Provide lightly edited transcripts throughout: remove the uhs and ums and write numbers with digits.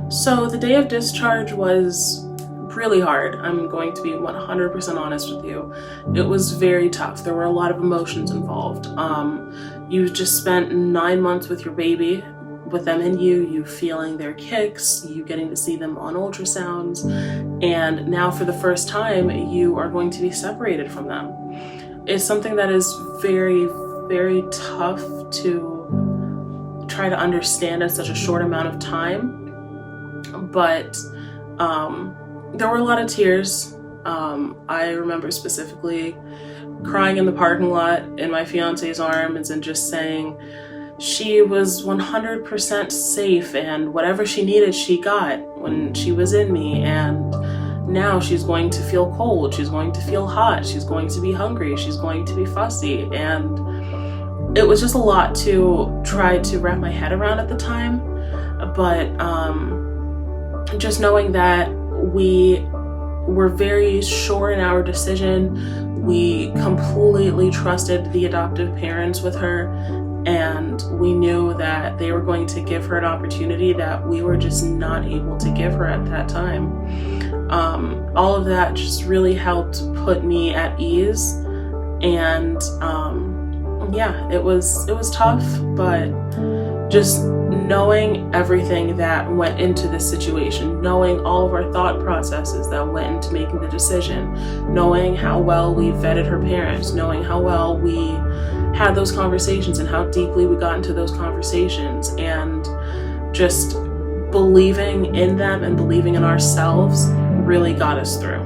So the day of discharge was really hard. I'm going to be 100% honest with you. It was very tough. There were a lot of emotions involved. You just spent 9 months with your baby, with them in you feeling their kicks, you getting to see them on ultrasounds, and now for the first time, you are going to be separated from them. It's something that is very, very tough to try to understand in such a short amount of time. But there were a lot of tears. I remember specifically crying in the parking lot in my fiance's arms and just saying she was 100% safe and whatever she needed she got when she was in me, and now she's going to feel cold, she's going to feel hot, she's going to be hungry, she's going to be fussy. And it was just a lot to try to wrap my head around at the time. But just knowing that we were very sure in our decision, we completely trusted the adoptive parents with her, and we knew that they were going to give her an opportunity that we were just not able to give her at that time. All of that just really helped put me at ease, and yeah, it was tough, but just knowing everything that went into this situation, knowing all of our thought processes that went into making the decision, knowing how well we vetted her parents, knowing how well we had those conversations and how deeply we got into those conversations, and just believing in them and believing in ourselves really got us through.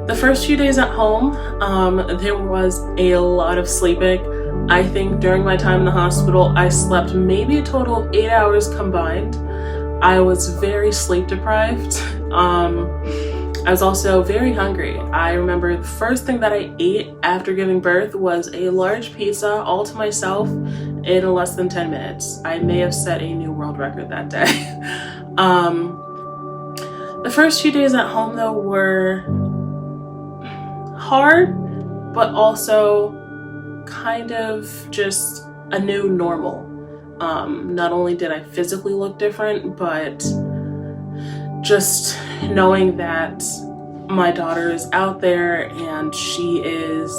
The first few days at home, there was a lot of sleeping. I think during my time in the hospital, I slept maybe a total of 8 hours combined. I was very sleep deprived. I was also very hungry. I remember the first thing that I ate after giving birth was a large pizza all to myself in less than 10 minutes. I may have set a new world record that day. The first few days at home though were hard, but also kind of just a new normal. Not only did I physically look different, but just knowing that my daughter is out there and she is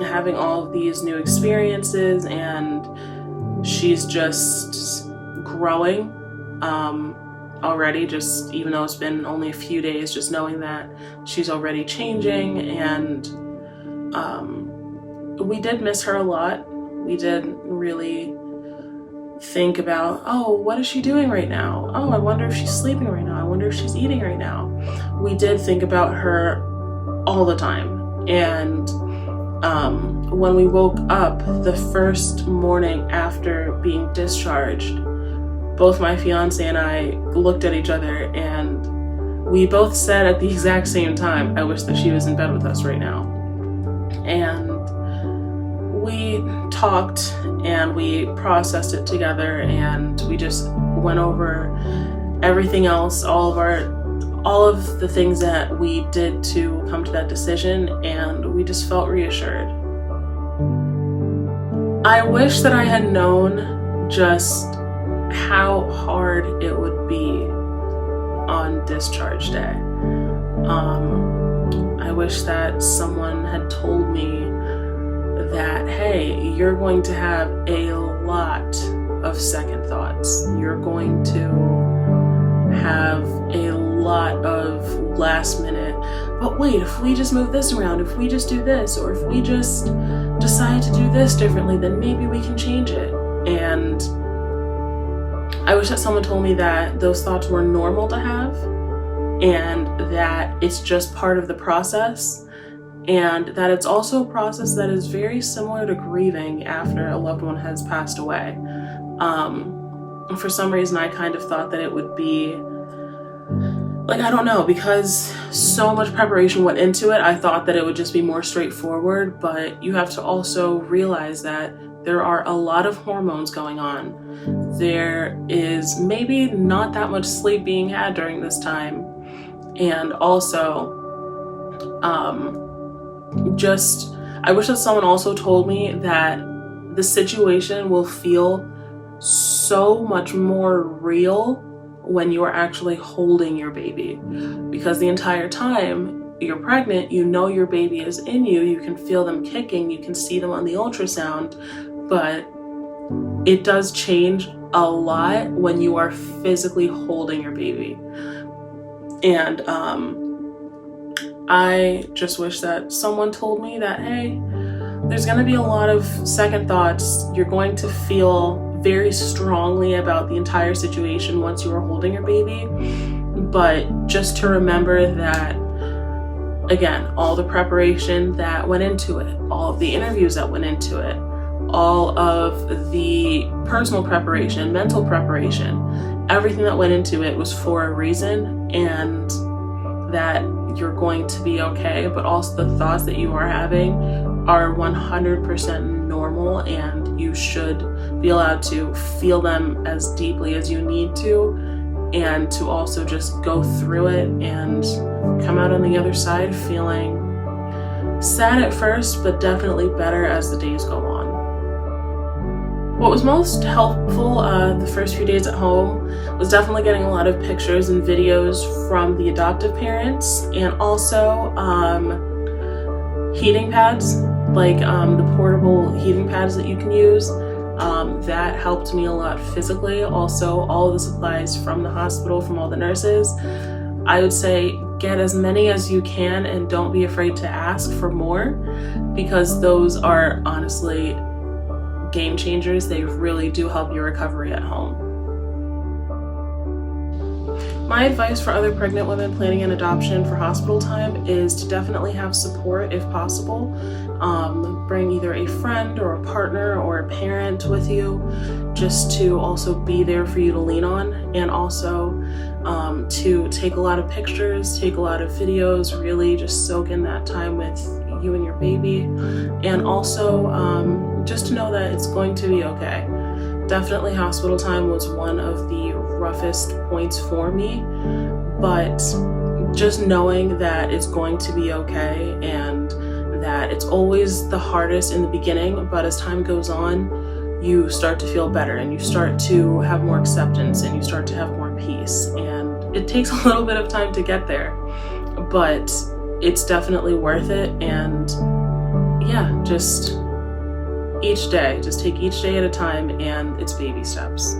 having all of these new experiences and she's just growing already, just even though it's been only a few days, just knowing that she's already changing. And we did miss her a lot. We did really think about, oh, what is she doing right now? Oh, I wonder if she's sleeping right now. I wonder if she's eating right now. We did think about her all the time. And when we woke up the first morning after being discharged, both my fiance and I looked at each other and we both said at the exact same time, I wish that she was in bed with us right now. And we talked and we processed it together, and we just went over everything else, all of the things that we did to come to that decision, and we just felt reassured. I wish that I had known just how hard it would be on discharge day. I wish that someone had told me that, hey, you're going to have a lot of second thoughts. You're going to have a lot of last minute, but wait, if we just move this around, if we just do this, or if we just decide to do this differently, then maybe we can change it. And I wish that someone told me that those thoughts were normal to have, and that it's just part of the process, and that it's also a process that is very similar to grieving after a loved one has passed away. For some reason, I kind of thought that it would be, like, I don't know, because so much preparation went into it, I thought that it would just be more straightforward, but you have to also realize that there are a lot of hormones going on. There is maybe not that much sleep being had during this time, and also, I wish that someone also told me that the situation will feel so much more real when you are actually holding your baby, because the entire time you're pregnant, you know your baby is in you, you can feel them kicking, you can see them on the ultrasound, but it does change a lot when you are physically holding your baby. And I just wish that someone told me that, hey, there's going to be a lot of second thoughts. You're going to feel very strongly about the entire situation once you are holding your baby, but just to remember that, again, all the preparation that went into it, all of the interviews that went into it, all of the personal preparation, mental preparation, everything that went into it was for a reason, and that you're going to be okay, but also the thoughts that you are having are 100% normal, and you should be allowed to feel them as deeply as you need to, and to also just go through it and come out on the other side feeling sad at first, but definitely better as the days go on. What was most helpful the first few days at home was definitely getting a lot of pictures and videos from the adoptive parents, and also heating pads, like the portable heating pads that you can use. That helped me a lot physically. Also, all of the supplies from the hospital, from all the nurses. I would say get as many as you can, and don't be afraid to ask for more, because those are honestly game changers. They really do help your recovery at home. My advice for other pregnant women planning an adoption for hospital time is to definitely have support if possible. Bring either a friend or a partner or a parent with you, just to also be there for you to lean on, and also to take a lot of pictures, take a lot of videos, really just soak in that time with you and your baby, and also just to know that it's going to be okay. Definitely hospital time was one of the roughest points for me, but just knowing that it's going to be okay, and that it's always the hardest in the beginning, but as time goes on, you start to feel better, and you start to have more acceptance, and you start to have more peace. And it takes a little bit of time to get there, but it's definitely worth it. And yeah, just each day, just take each day at a time, and it's baby steps.